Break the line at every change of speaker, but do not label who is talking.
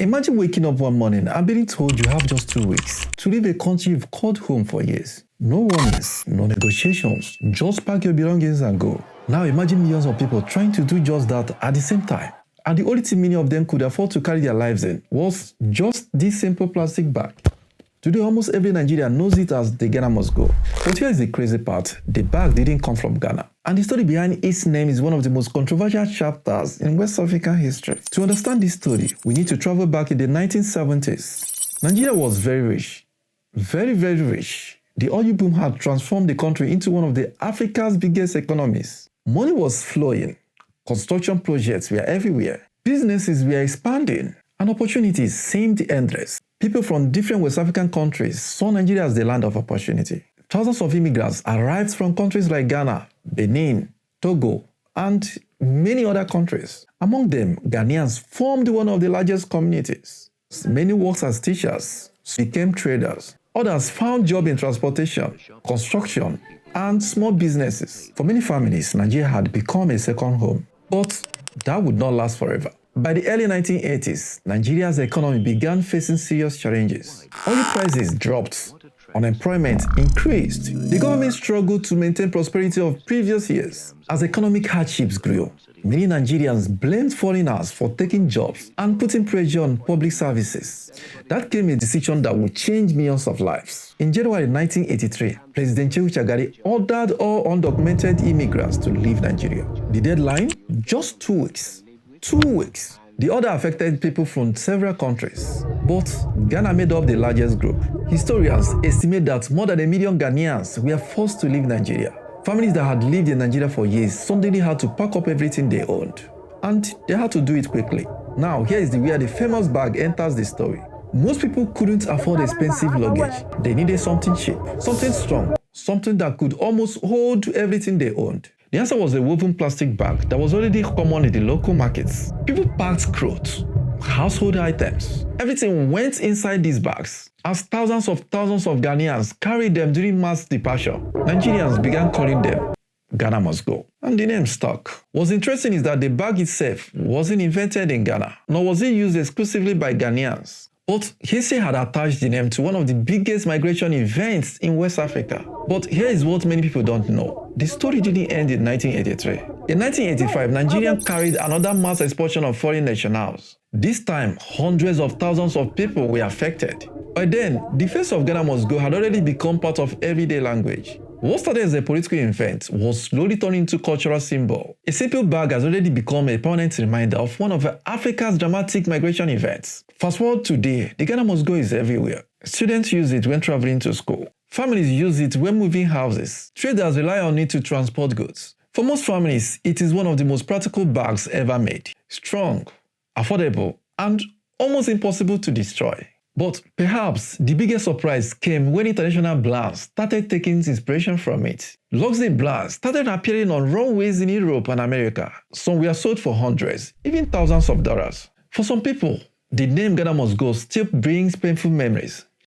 Imagine waking up one morning and being told you have just 2 weeks to leave a country you've called home for years. No warnings, no negotiations, just pack your belongings and go. Now imagine millions of people trying to do just that at the same time. And the only thing many of them could afford to carry their lives in was just this simple plastic bag. Today, almost every Nigerian knows it as the Ghana must go. But here is the crazy part. The bag didn't come from Ghana. And the story behind its name is one of the most controversial chapters in West African history. To understand this story, we need to travel back in the 1970s. Nigeria was very rich. Very, very rich. The oil boom had transformed the country into one of Africa's biggest economies. Money was flowing. Construction projects were everywhere. Businesses were expanding. And opportunities seemed endless. People from different West African countries saw Nigeria as the land of opportunity. Thousands of immigrants arrived from countries like Ghana, Benin, Togo, and many other countries. Among them, Ghanaians formed one of the largest communities. Many worked as teachers, became traders. Others found jobs in transportation, construction, and small businesses. For many families, Nigeria had become a second home. But that would not last forever. By the early 1980s, Nigeria's economy began facing serious challenges. Oil prices dropped. Unemployment increased. The government struggled to maintain prosperity of previous years. As economic hardships grew, many Nigerians blamed foreigners for taking jobs and putting pressure on public services. That came a decision that would change millions of lives. In January 1983, President Shehu Shagari ordered all undocumented immigrants to leave Nigeria. The deadline? Just 2 weeks. 2 weeks. The order affected people from several countries, but Ghana made up the largest group. Historians estimate that more than 1 million Ghanaians were forced to leave Nigeria. Families that had lived in Nigeria for years suddenly had to pack up everything they owned, and they had to do it quickly. Now, here is where the famous bag enters the story. Most people couldn't afford expensive luggage. They needed something cheap, something strong, something that could almost hold everything they owned. The answer was a woven plastic bag that was already common in the local markets. People packed clothes, household items. Everything went inside these bags. As thousands of Ghanaians carried them during mass departure, Nigerians began calling them Ghana must go. And the name stuck. What's interesting is that the bag itself wasn't invented in Ghana, nor was it used exclusively by Ghanaians. But history had attached the name to one of the biggest migration events in West Africa. But here is what many people don't know. The story didn't end in 1983. In 1985, Nigeria carried another mass expulsion of foreign nationals. This time, hundreds of thousands of people were affected. By then, the face of Ghana must go had already become part of everyday language. What started as a political event was slowly turned into a cultural symbol. A simple bag has already become a permanent reminder of one of Africa's dramatic migration events. Fast forward today, the Ghana must go is everywhere. Students use it when traveling to school. Families use it when moving houses. Traders rely on it to transport goods. For most families, it is one of the most practical bags ever made. Strong, affordable, and almost impossible to destroy. But perhaps the biggest surprise came when international brands started taking inspiration from it. Luxury brands started appearing on runways in Europe and America. Some were sold for hundreds, even thousands of dollars. For some people, the name Ghana must go still brings painful memories.